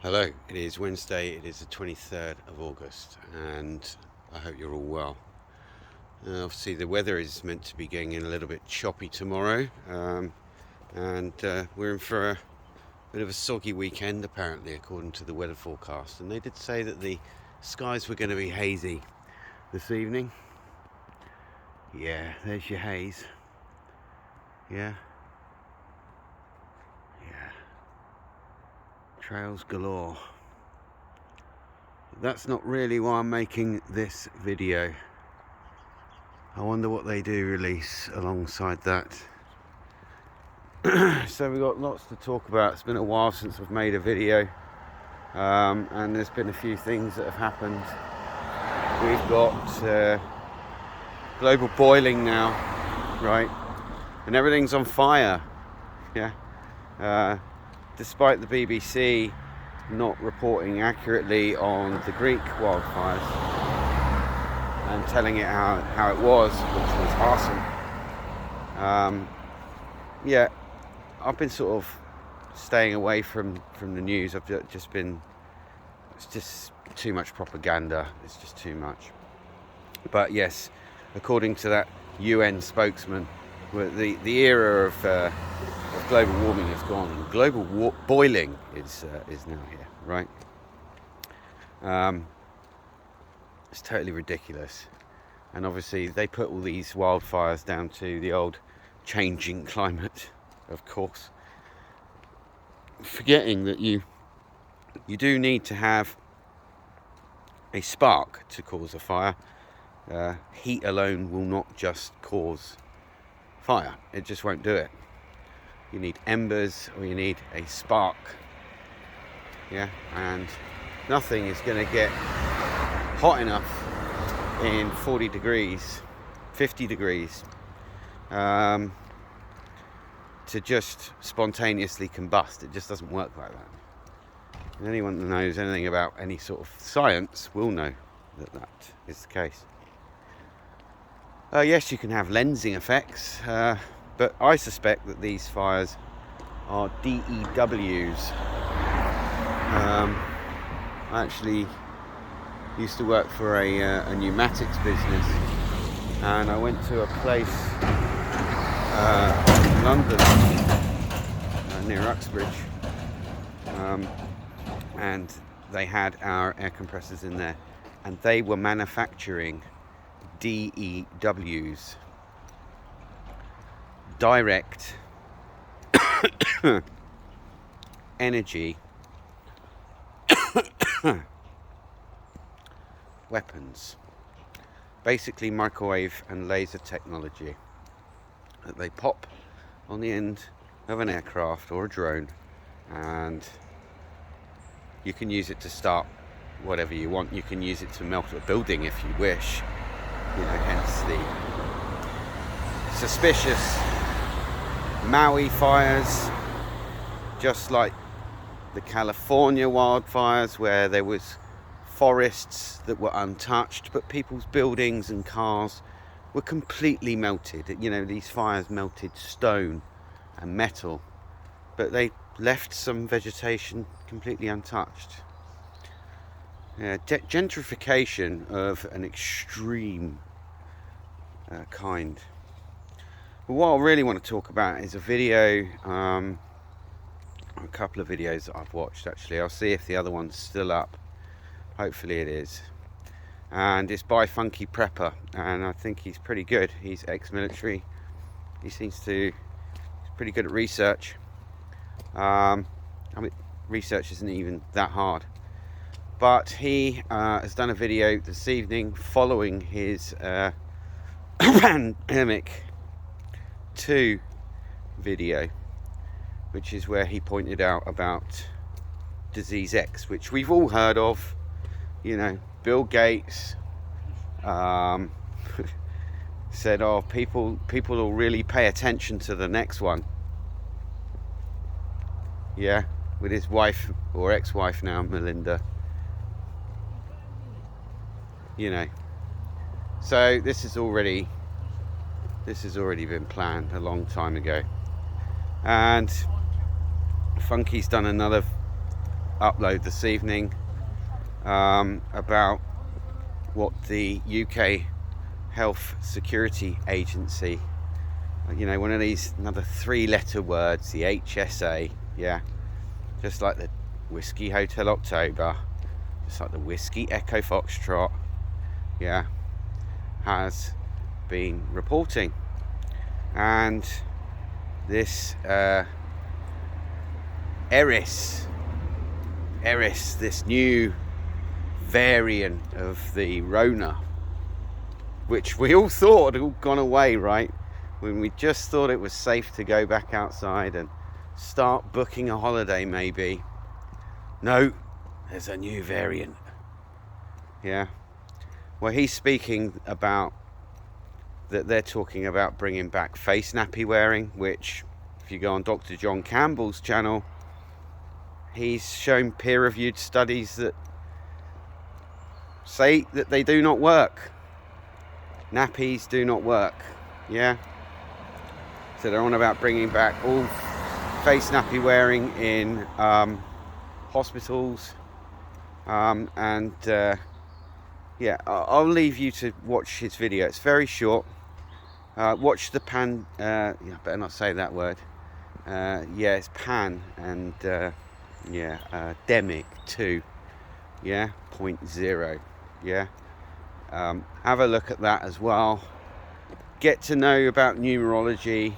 Hello, it is Wednesday, it is the 23rd of August, and I hope you're all well. Obviously, the weather is meant to be getting in a little bit choppy tomorrow, and we're in for a bit of a soggy weekend, apparently, according to the weather forecast. And they did say that the skies were going to be hazy this evening. Yeah, there's your haze. Yeah. Trails galore. That's not really why I'm making this video. I wonder what they do release alongside that. So we've got lots to talk about. It's been a while since I've made a video, and there's been a few things that have happened. We've got global boiling now, right? And everything's on fire. Yeah. Despite the BBC not reporting accurately on the Greek wildfires and telling it how it was, which was awesome. Yeah, I've been sort of staying away from the news. I've just been, it's just too much propaganda. It's just too much. But yes, according to that UN spokesman, the era of global warming is gone, and global boiling is now here, right? It's totally ridiculous, and obviously they put all these wildfires down to the old changing climate, of course, forgetting that you do need to have a spark to cause a fire. Heat alone will not just cause fire. It just won't do it. You need embers, or you need a spark. Yeah, and nothing is going to get hot enough in 40 degrees, 50 degrees, to just spontaneously combust. It just doesn't work like that. And anyone that knows anything about any sort of science will know that that is the case. Yes, you can have lensing effects, but I suspect that these fires are DEWs. I actually used to work for a pneumatics business, and I went to a place in London near Uxbridge, and they had our air compressors in there, and they were manufacturing DEWs, direct energy weapons, basically microwave and laser technology that they pop on the end of an aircraft or a drone, and you can use it to start whatever you want. You can use it to melt a building if you wish, hence the suspicious Maui fires, just like the California wildfires, where there was forests that were untouched, but people's buildings and cars were completely melted. These fires melted stone and metal, but they left some vegetation completely untouched. Gentrification of an extreme kind. But what I really want to talk about is a video, a couple of videos that I've watched actually. I'll see if the other one's still up. Hopefully it is. And it's by Funky Prepper, and I think he's pretty good. He's ex-military. He's pretty good at research. Research isn't even that hard. But he has done a video this evening following his Pandemic 2 video, which is where he pointed out about Disease X, which we've all heard of. Bill Gates said, "Oh, people will really pay attention to the next one." Yeah, with his wife or ex-wife now, Melinda. So this has already been planned a long time ago, and Funky's done another upload this evening about what the UK Health Security Agency, you know, one of these, another 3-letter words, the HSA, yeah, just like the Whiskey Hotel October, just like the Whiskey Echo Foxtrot, yeah, has been reporting. And this Eris, this new variant of the Rona, which we all thought had all gone away, right? When we just thought it was safe to go back outside and start booking a holiday, maybe. No, there's a new variant. Yeah. Well, he's speaking about that they're talking about bringing back face nappy wearing, which, if you go on Dr. John Campbell's channel, he's shown peer-reviewed studies that say that they do not work. Nappies do not work. Yeah. So they're on about bringing back all face nappy wearing in hospitals, and yeah, I'll leave you to watch his video. It's very short. Watch the yeah, I better not say that word. Yeah, it's pan and yeah, demic 2. Yeah, 0.0. Yeah. Have a look at that as well. Get to know about numerology.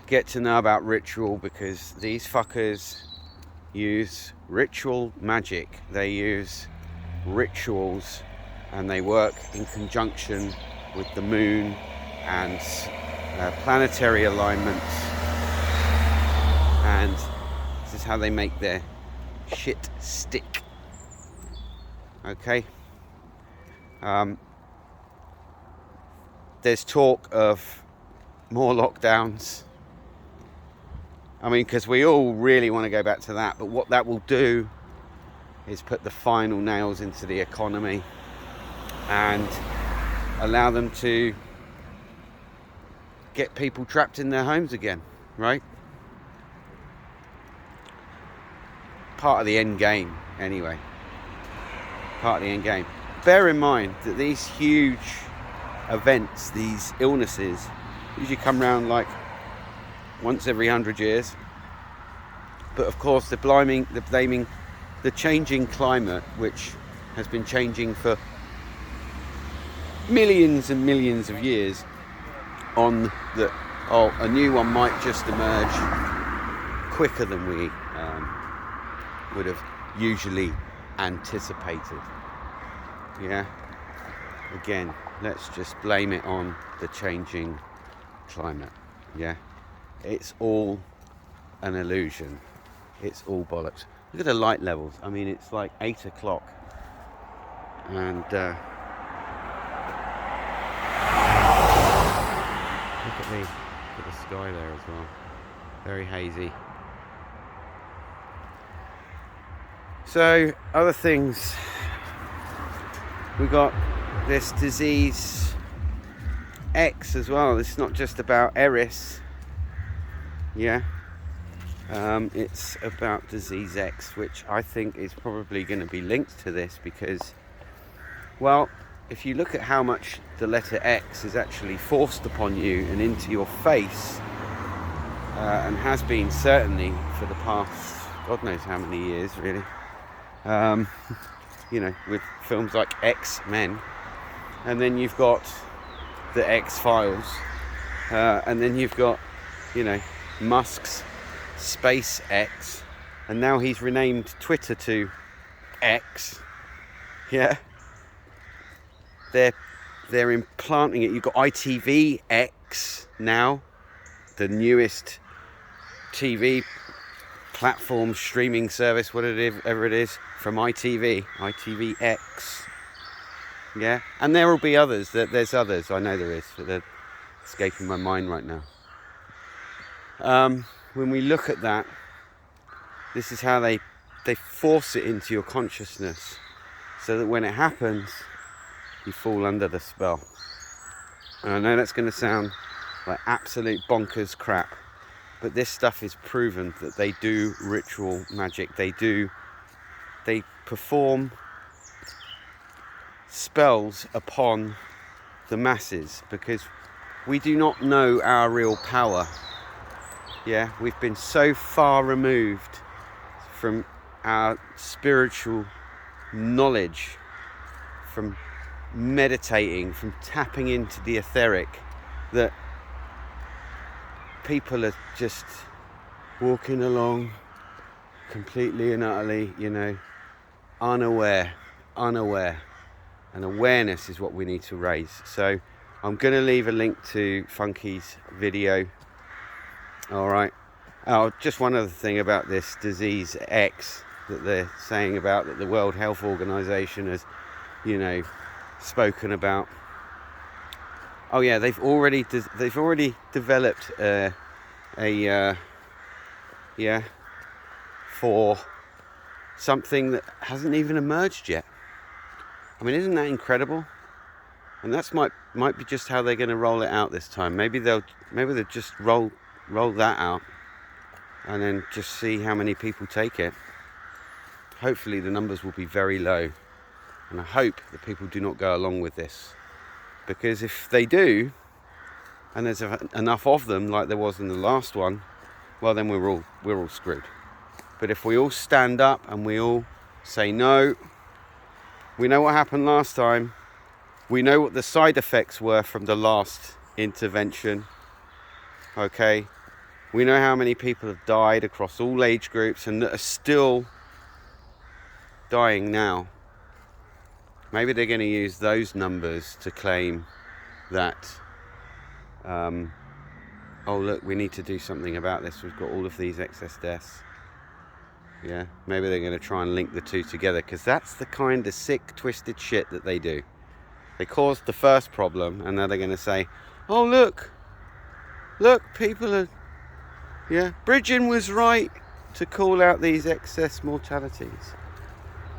Get to know about ritual, because these fuckers use ritual magic. They use rituals, and they work in conjunction with the moon and planetary alignments, and this is how they make their shit stick. Okay. There's talk of more lockdowns. I mean, because we all really want to go back to that, but what that will do is put the final nails into the economy and allow them to get people trapped in their homes again, right? Part of the end game, anyway. Part of the end game. Bear in mind that these huge events, these illnesses, usually come around like once every 100 years. But of course, they're blaming the changing climate, which has been changing for millions and millions of years, on that, oh, a new one might just emerge quicker than we would have usually anticipated. Yeah. Again, let's just blame it on the changing climate. Yeah. It's all an illusion. It's all bollocks. Look at the light levels. I mean, it's like 8 o'clock. And look at the sky there as well. Very hazy. So, other things. We got this disease X as well. It's not just about Eris. Yeah. It's about disease X, which I think is probably going to be linked to this, because, well, if you look at how much the letter X is actually forced upon you and into your face, and has been certainly for the past God knows how many years, really, you know, with films like X-Men, and then you've got the X-Files, and then you've got, you know, Musk's SpaceX, and now he's renamed Twitter to X. Yeah, they're implanting it. You've got ITVX now, the newest TV platform, streaming service, whatever it is, from ITVX. Yeah, and there will be others. There's others. I know there is, but they're escaping my mind right now. When we look at that, this is how they force it into your consciousness, so that when it happens, you fall under the spell. And I know that's going to sound like absolute bonkers crap, but this stuff is proven that they do ritual magic. They perform spells upon the masses, because we do not know our real power. Yeah, we've been so far removed from our spiritual knowledge, from meditating, from tapping into the etheric, that people are just walking along completely and utterly, unaware. And awareness is what we need to raise. So I'm going to leave a link to Funky's video. All right. Oh, just one other thing about this disease X that they're saying about, that the World Health Organization has, spoken about. Oh yeah, they've already developed for something that hasn't even emerged yet. I mean, isn't that incredible? And that's might be just how they're going to roll it out this time. Maybe they'll just roll that out and then just see how many people take it. Hopefully the numbers will be very low, and I hope that people do not go along with this, because if they do, and there's enough of them like there was in the last one, well, then we're all screwed. But if we all stand up and we all say no, we know what happened last time. We know what the side effects were from the last intervention. Okay? We know how many people have died across all age groups and that are still dying now. Maybe they're going to use those numbers to claim that, oh look, we need to do something about this. We've got all of these excess deaths. Yeah, maybe they're going to try and link the two together, because that's the kind of sick, twisted shit that they do. They caused the first problem, and now they're going to say, oh look, people are, Bridgen was right to call out these excess mortalities.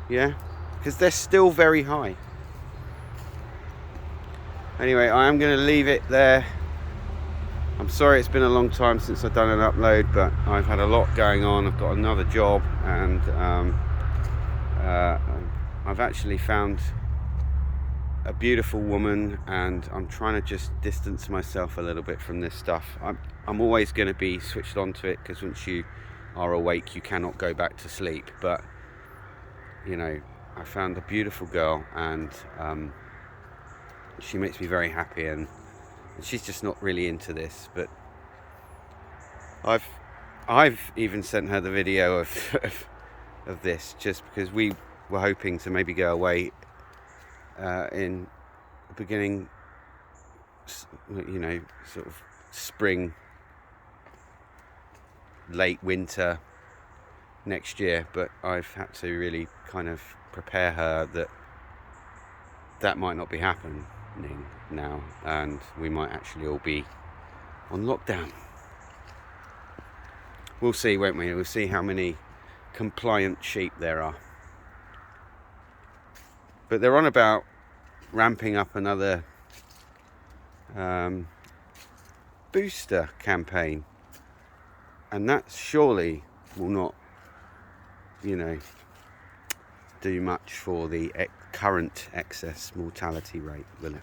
Yeah, because they're still very high. Anyway, I am going to leave it there. I'm sorry it's been a long time since I've done an upload, but I've had a lot going on. I've got another job, and I've actually found a beautiful woman, and I'm trying to just distance myself a little bit from this stuff. I'm always going to be switched on to it, because once you are awake you cannot go back to sleep. But I found a beautiful girl, and she makes me very happy, and she's just not really into this. But I've even sent her the video of this, just because we were hoping to maybe go away in the beginning, sort of spring, late winter next year. But I've had to really kind of prepare her that might not be happening now, and we might actually all be on lockdown. We'll see, won't we? We'll see how many compliant sheep there are. But they're on about ramping up another booster campaign, and that surely will not, do much for the current excess mortality rate, will it?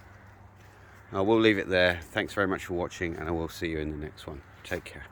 I will leave it there. Thanks very much for watching, and I will see you in the next one. Take care.